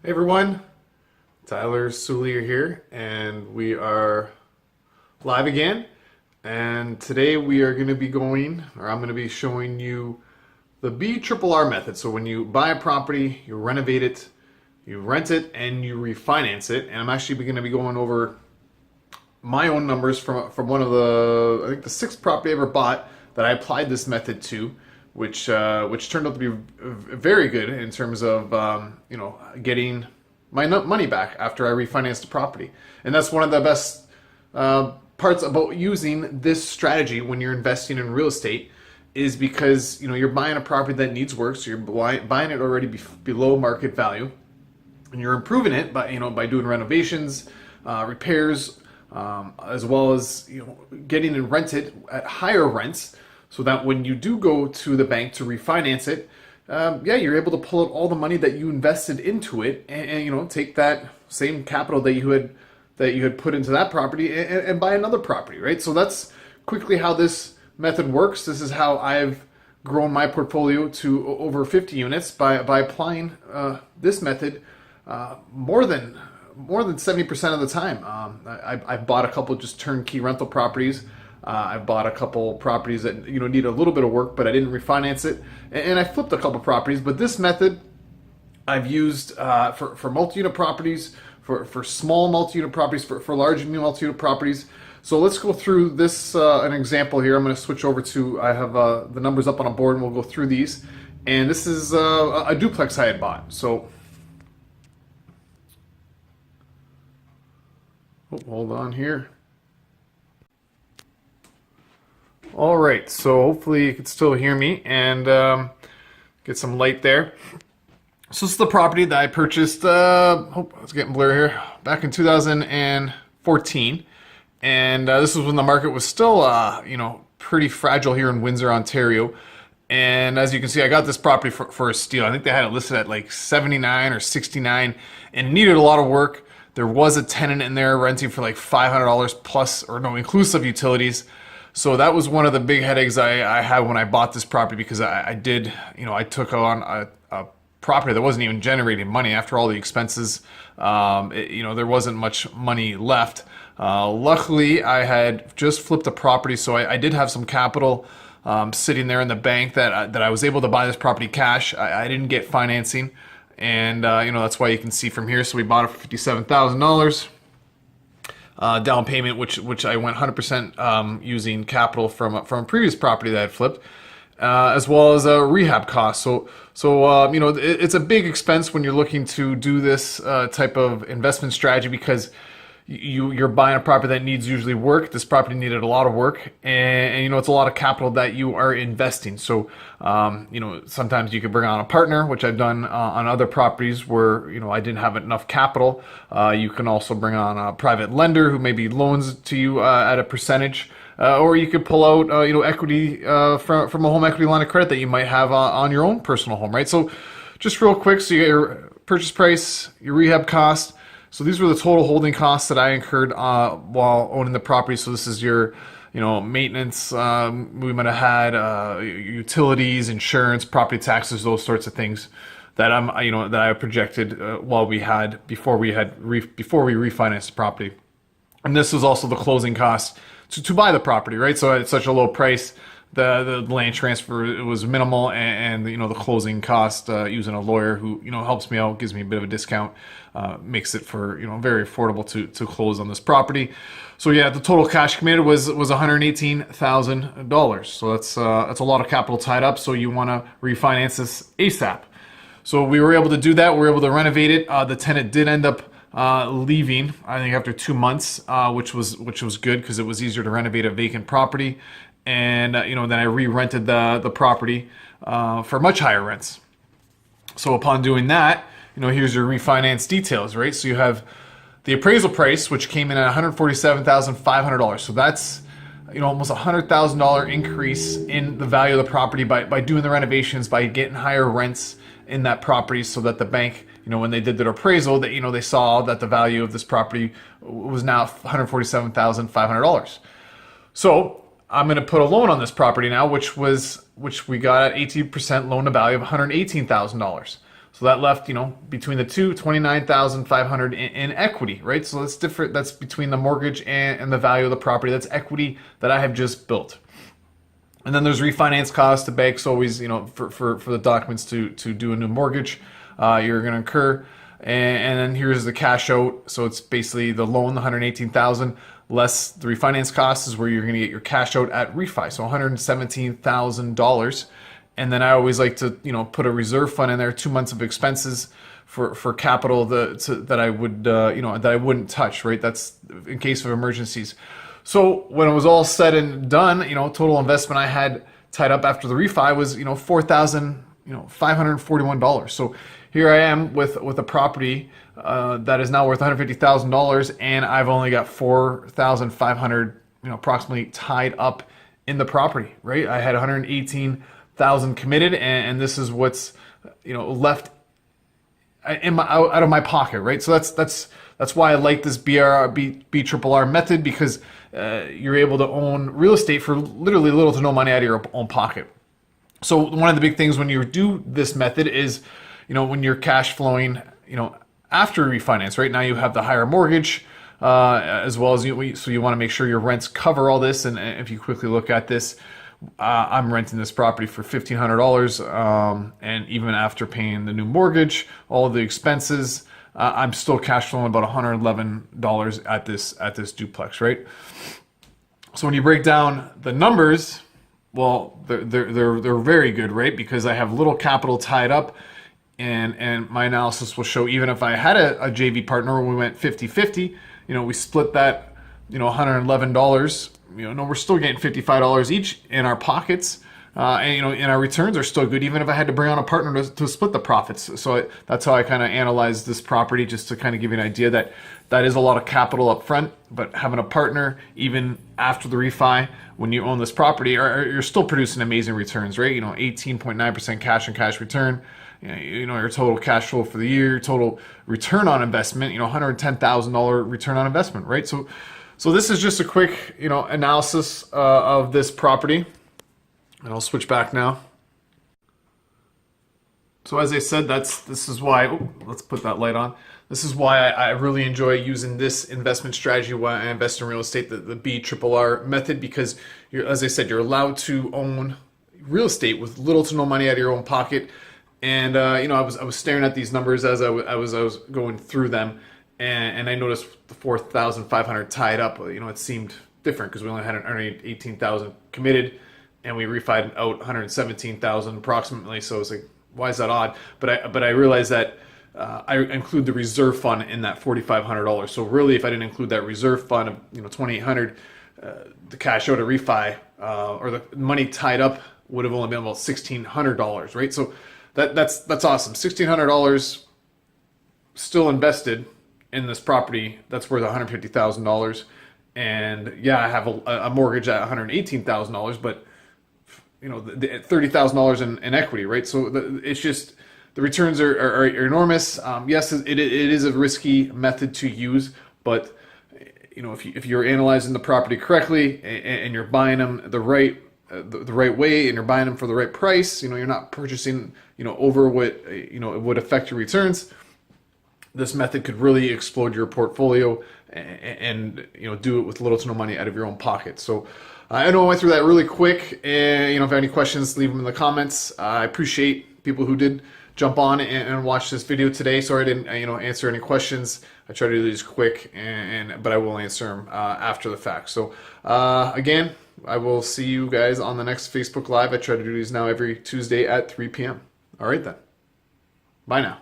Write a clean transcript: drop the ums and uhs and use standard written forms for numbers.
Hey everyone, Tyler Soulliere here, and we are live again. And today we are going to be I'm going to be showing you the BRRR method. So when you buy a property, you renovate it, you rent it, and you refinance it. And I'm actually going to be going over my own numbers from one of I think the sixth property I ever bought that I applied this method to, which turned out to be very good in terms of getting my money back after I refinanced the property. And that's one of the best parts about using this strategy when you're investing in real estate, is because you're buying a property that needs work, so you're buying it already below market value, and you're improving it by doing renovations, repairs, as well as getting it rented at higher rents, so that when you do go to the bank to refinance it, you're able to pull out all the money that you invested into it, and take that same capital that you had put into that property and buy another property, right? So that's quickly how this method works. This is how I've grown my portfolio to over 50 units by applying this method more than 70% of the time. I bought a couple just turnkey rental properties. I bought a couple properties that need a little bit of work, but I didn't refinance it, and I flipped a couple properties. But this method I've used for multi-unit properties, for small multi-unit properties, for large multi-unit properties. So let's go through this an example here. I'm going to switch over to, I have the numbers up on a board, and we'll go through these. And this is a duplex I had bought. So hold on here. All right, so hopefully you can still hear me and get some light there. So this is the property that I purchased, it's getting blurry here, back in 2014. And this was when the market was still, pretty fragile here in Windsor, Ontario. And as you can see, I got this property for a steal. I think they had it listed at like 79 or 69 and needed a lot of work. There was a tenant in there renting for like $500 plus, or no, inclusive utilities. So that was one of the big headaches I had when I bought this property, because I took on a property that wasn't even generating money after all the expenses. There wasn't much money left. Luckily, I had just flipped a property, so I did have some capital sitting there in the bank that I was able to buy this property cash. I didn't get financing, and that's why you can see from here. So we bought it for $57,000. Down payment, which I went 100% using capital from a previous property that I flipped, as well as a rehab cost. So it's a big expense when you're looking to do this type of investment strategy, because you're buying a property that needs usually work. This property needed a lot of work, and it's a lot of capital that you are investing. So sometimes you could bring on a partner, which I've done on other properties where I didn't have enough capital. You can also bring on a private lender who maybe loans to you at a percentage, or you could pull out equity from a home equity line of credit that you might have on your own personal home, right? So just real quick, so you get your purchase price, your rehab cost. So these were the total holding costs that I incurred while owning the property. So this is your, maintenance. We might have had utilities, insurance, property taxes, those sorts of things that that I projected before we refinanced the property. And this was also the closing costs to buy the property, right? So at such a low price, the land transfer was minimal, and the closing cost using a lawyer who helps me out, gives me a bit of a discount, makes it for very affordable to close on this property. So yeah, the total cash committed was $118,000. So that's a lot of capital tied up. So you want to refinance this ASAP. So we were able to do that. We were able to renovate it. The tenant did end up leaving, I think, after 2 months, which was good, because it was easier to renovate a vacant property. And then I re-rented the property for much higher rents. So upon doing that, here's your refinance details, right? So you have the appraisal price, which came in at $147,500. So that's almost $100,000 increase in the value of the property by doing the renovations, by getting higher rents in that property, so that the bank, when they did their appraisal, that they saw that the value of this property was now $147,500. So I'm going to put a loan on this property now, which we got at 18% loan to value of $118,000. So that left, between the two, 29,500 in equity, right? So that's different. That's between the mortgage and the value of the property. That's equity that I have just built. And then there's refinance costs. The bank's always, for the documents to do a new mortgage, you're going to incur. And then here's the cash out. So it's basically the loan, the 118,000 less the refinance costs is where you're going to get your cash out at refi. So $117,000. And then I always like to, put a reserve fund in there, 2 months of expenses for capital that I would, that I wouldn't touch, right? That's in case of emergencies. So when it was all said and done, total investment I had tied up after the refi was, $4,541. So here I am with a property that is now worth $150,000, and I've only got $4,500, approximately tied up in the property, right? I had $118,000 committed, and this is what's left out of my pocket, right? So that's why I like this BRRR method, because you're able to own real estate for literally little to no money out of your own pocket. So one of the big things when you do this method is, when you're cash flowing, after refinance, right? Now you have the higher mortgage, as well as so you want to make sure your rents cover all this. And if you quickly look at this, I'm renting this property for $1,500, and even after paying the new mortgage, all of the expenses, I'm still cash flowing about $111 at this duplex, right? So when you break down the numbers, well, they're very good, right? Because I have little capital tied up, and my analysis will show even if I had a JV partner and we went 50-50, we split that, $111. We're still getting $55 each in our pockets, and and our returns are still good, even if I had to bring on a partner to split the profits. So that's how I kind of analyze this property, just to kind of give you an idea that is a lot of capital up front, but having a partner, even after the refi, when you own this property, you're still producing amazing returns, right? 18.9% cash on cash return. Your total cash flow for the year, total return on investment, $110,000 return on investment, right? So this is just a quick, analysis of this property. And I'll switch back now. So as I said, this is why, let's put that light on. This is why I really enjoy using this investment strategy, why I invest in real estate, the BRRR method, because as I said, you're allowed to own real estate with little to no money out of your own pocket. And I was staring at these numbers as I was going through them, and I noticed the 4,500 tied up. It seemed different because we only had 118,000 committed, and we refied out 117,000 approximately. So it's like, why is that odd? But I realized that I include the reserve fund in that $4,500. So really, if I didn't include that reserve fund of $2,800, the cash out of refi or the money tied up would have only been about $1,600, right? So that's awesome. $1,600 still invested in this property that's worth $150,000, and yeah, I have a mortgage at $118,000, but $30,000 in equity, right? So it's just the returns are enormous. Yes, it is a risky method to use, but if you're analyzing the property correctly and you're buying them the right way, and you're buying them for the right price, you're not purchasing over what it would affect your returns. This method could really explode your portfolio and do it with little to no money out of your own pocket. So I know I went through that really quick, and if you have any questions, leave them in the comments. I appreciate people who did jump on and watch this video today. Sorry I didn't answer any questions. I try to do these quick, but I will answer them after the fact. So again, I will see you guys on the next Facebook Live. I try to do these now every Tuesday at 3 p.m. All right then. Bye now.